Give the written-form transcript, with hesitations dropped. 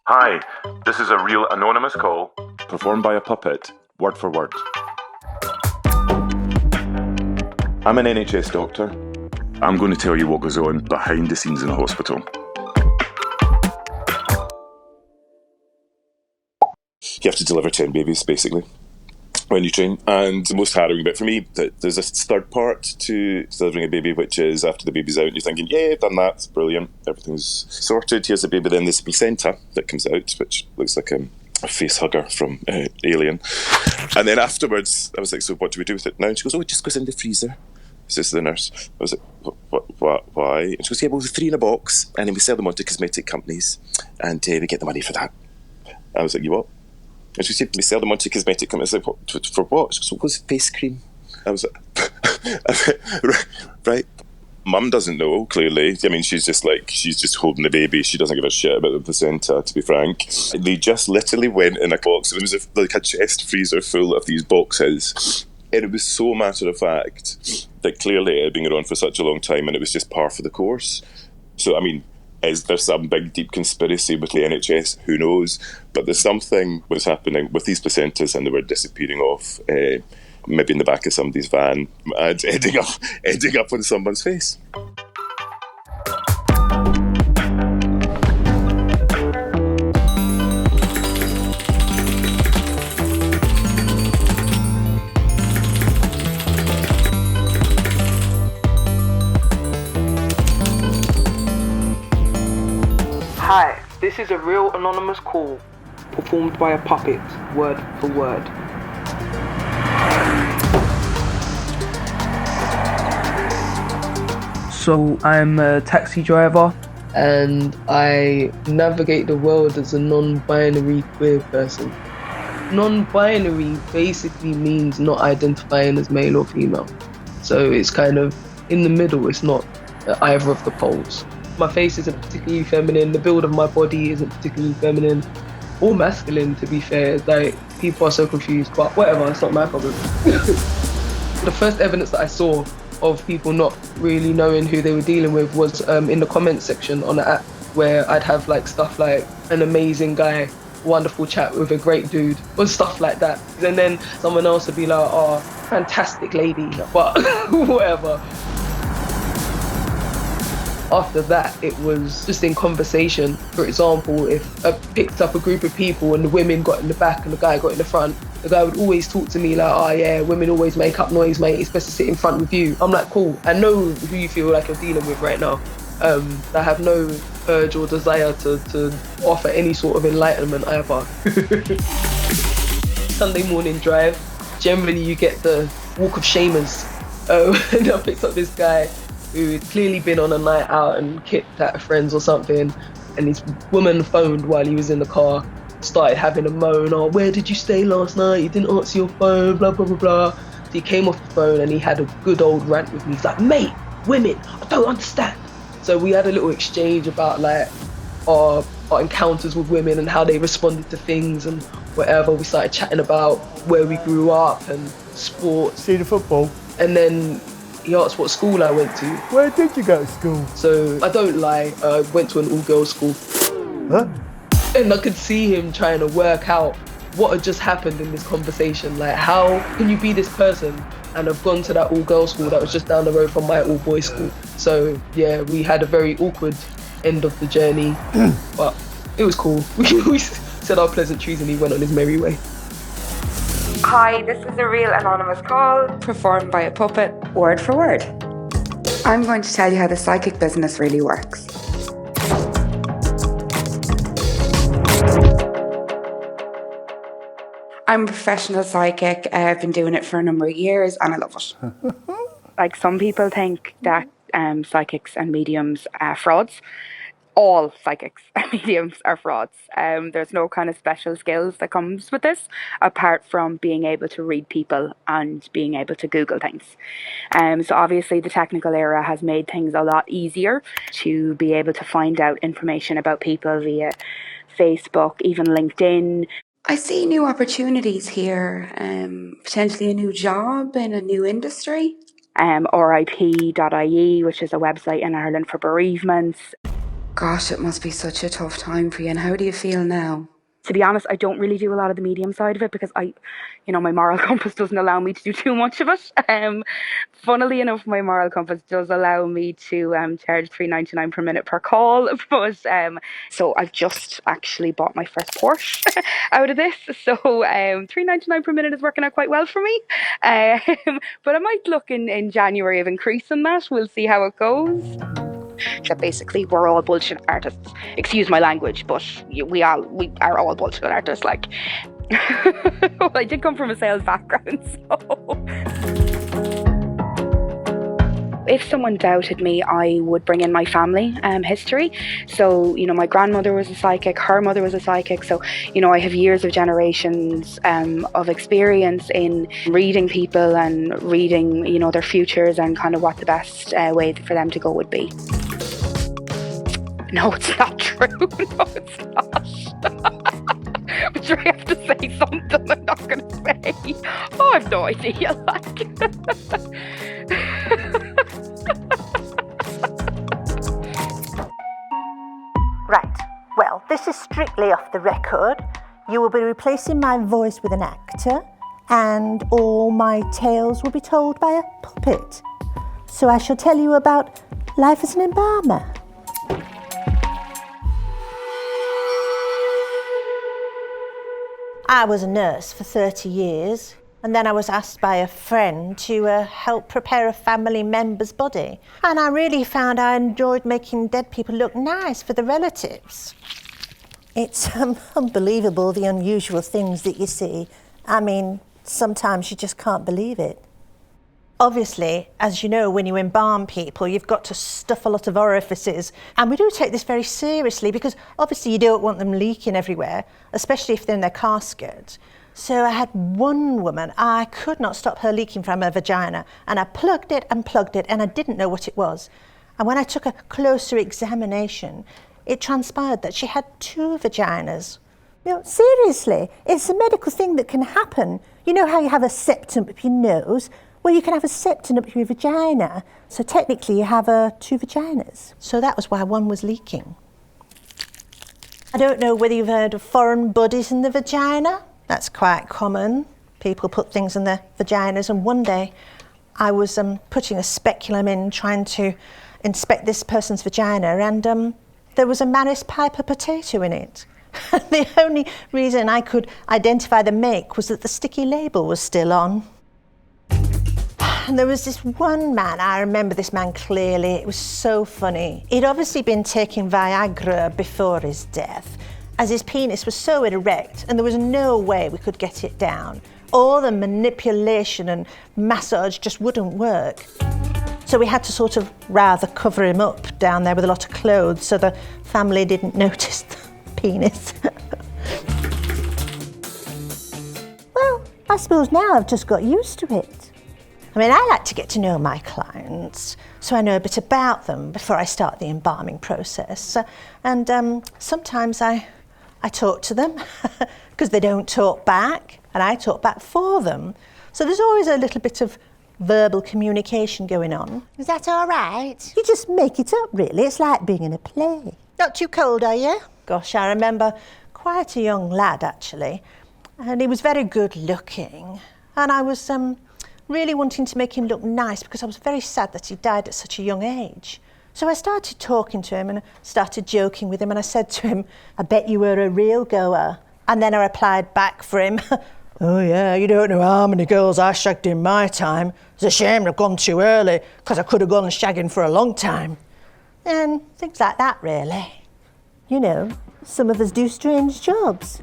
Hi, this is a real anonymous call, performed by a puppet, word for word. I'm an NHS doctor. I'm going to tell you what goes on behind the scenes in a hospital. You have to deliver 10 babies, basically, when you train. And the most harrowing bit for me, that there's a third part to delivering a baby, which is after the baby's out, and you're thinking, yeah, I've done that, it's brilliant, everything's sorted, here's the baby. Then there's the placenta that comes out, which looks like a face hugger from Alien. And then afterwards, I was like, so what do we do with it now? And she goes, oh, it just goes in the freezer. This is the nurse. I was like, what, why? And she goes, yeah, well, we're 3 in a box, and then we sell them on to cosmetic companies, and we get the money for that. I was like, you what? And she said, we sell them on to cosmetic companies. I was like, what, for what? She goes, what's face cream? I was like, right. Mum doesn't know, clearly. I mean, she's just holding the baby. She doesn't give a shit about the placenta, to be frank. They just literally went in a box. It was like a chest freezer full of these boxes. And it was so matter of fact that clearly it had been around for such a long time and it was just par for the course. So, I mean, is there some big, deep conspiracy with the NHS? Who knows? But there's something was happening with these placentas, and they were disappearing off, maybe in the back of somebody's van, and ending up on someone's face. Hi, this is a real anonymous call, performed by a puppet, word for word. So I'm a taxi driver and I navigate the world as a non-binary queer person. Non-binary basically means not identifying as male or female. So it's kind of in the middle, it's not either of the poles. My face isn't particularly feminine, the build of my body isn't particularly feminine or masculine, to be fair. Like, people are so confused, but whatever, it's not my problem. The first evidence that I saw of people not really knowing who they were dealing with was in the comments section on the app, where I'd have like stuff like an amazing guy, wonderful chat with a great dude, or stuff like that. And then someone else would be like, oh, fantastic lady, but whatever. After that, it was just in conversation. For example, if I picked up a group of people and the women got in the back and the guy got in the front, the guy would always talk to me like, oh yeah, women always make up noise, mate, it's best to sit in front with you. I'm like, cool, I know who you feel like you're dealing with right now. I have no urge or desire to offer any sort of enlightenment either. Sunday morning drive, generally you get the walk of shamers. And I picked up this guy who had clearly been on a night out and kicked at friends or something, and his woman phoned while he was in the car, started having a moan, oh, where did you stay last night? You didn't answer your phone, blah, blah, blah, blah. So he came off the phone and he had a good old rant with me. He's like, mate, women, I don't understand. So we had a little exchange about like our encounters with women and how they responded to things and whatever. We started chatting about where we grew up and sports. See the football? And then he asked what school I went to. Where did you go to school? So I don't lie, I went to an all-girls school. Huh? And I could see him trying to work out what had just happened in this conversation. Like, how can you be this person and have gone to that all-girls school that was just down the road from my all-boys school? So yeah, we had a very awkward end of the journey, but it was cool. We said our pleasantries and he went on his merry way. Hi, this is a real anonymous call, performed by a puppet, word for word. I'm going to tell you how the psychic business really works. I'm a professional psychic. I've been doing it for a number of years and I love it. Like, some people think that psychics and mediums are frauds. All psychics and mediums are frauds. There's no kind of special skills that comes with this, apart from being able to read people and being able to Google things. So obviously the technical era has made things a lot easier to be able to find out information about people via Facebook, even LinkedIn. I see new opportunities here, potentially a new job in a new industry. RIP.ie, which is a website in Ireland for bereavements. Gosh, it must be such a tough time for you. And how do you feel now? To be honest, I don't really do a lot of the medium side of it because my moral compass doesn't allow me to do too much of it. Funnily enough, my moral compass does allow me to charge $3.99 per minute per call. But so I've just actually bought my first Porsche out of this. So $3.99 per minute is working out quite well for me. But I might look in January of increasing that. We'll see how it goes. That basically we're all bullshit artists. Excuse my language, but we are all bullshit artists. Like, well, I did come from a sales background, so. If someone doubted me, I would bring in my family history. So, my grandmother was a psychic, her mother was a psychic. So, I have years of generations of experience in reading people and reading, their futures and kind of what the best way for them to go would be. No, it's not true. No, it's not. I'm sure I have to say something I'm not going to say. Oh, I have no idea. Right, well, this is strictly off the record. You will be replacing my voice with an actor, and all my tales will be told by a puppet. So I shall tell you about life as an embalmer. I was a nurse for 30 years, and then I was asked by a friend to help prepare a family member's body. And I really found I enjoyed making dead people look nice for the relatives. It's unbelievable, the unusual things that you see. I mean, sometimes you just can't believe it. Obviously, as you know, when you embalm people, you've got to stuff a lot of orifices. And we do take this very seriously because obviously you don't want them leaking everywhere, especially if they're in their casket. So I had one woman, I could not stop her leaking from her vagina, and I plugged it, and I didn't know what it was. And when I took a closer examination, it transpired that she had 2 vaginas. Seriously, it's a medical thing that can happen. You know how you have a septum up your nose? Well, you can have a septum up your vagina. So technically you have 2 vaginas. So that was why one was leaking. I don't know whether you've heard of foreign bodies in the vagina. That's quite common. People put things in their vaginas, and one day I was putting a speculum in, trying to inspect this person's vagina, and there was a Maris Piper potato in it. The only reason I could identify the make was that the sticky label was still on. And there was this one man, I remember this man clearly, it was so funny. He'd obviously been taking Viagra before his death, as his penis was so erect and there was no way we could get it down. All the manipulation and massage just wouldn't work. So we had to sort of rather cover him up down there with a lot of clothes so the family didn't notice the penis. Well, I suppose now I've just got used to it. I mean, I like to get to know my clients, so I know a bit about them before I start the embalming process. And sometimes I talk to them because they don't talk back, and I talk back for them. So there's always a little bit of verbal communication going on. Is that all right? You just make it up, really. It's like being in a play. Not too cold, are you? Gosh, I remember quite a young lad, actually, and he was very good looking, and I was really wanting to make him look nice because I was very sad that he died at such a young age. So I started talking to him and started joking with him, and I said to him, I bet you were a real goer. And then I replied back for him, oh yeah, you don't know how many girls I shagged in my time. It's a shame I've gone too early because I could have gone shagging for a long time. And things like that, really. You know, some of us do strange jobs.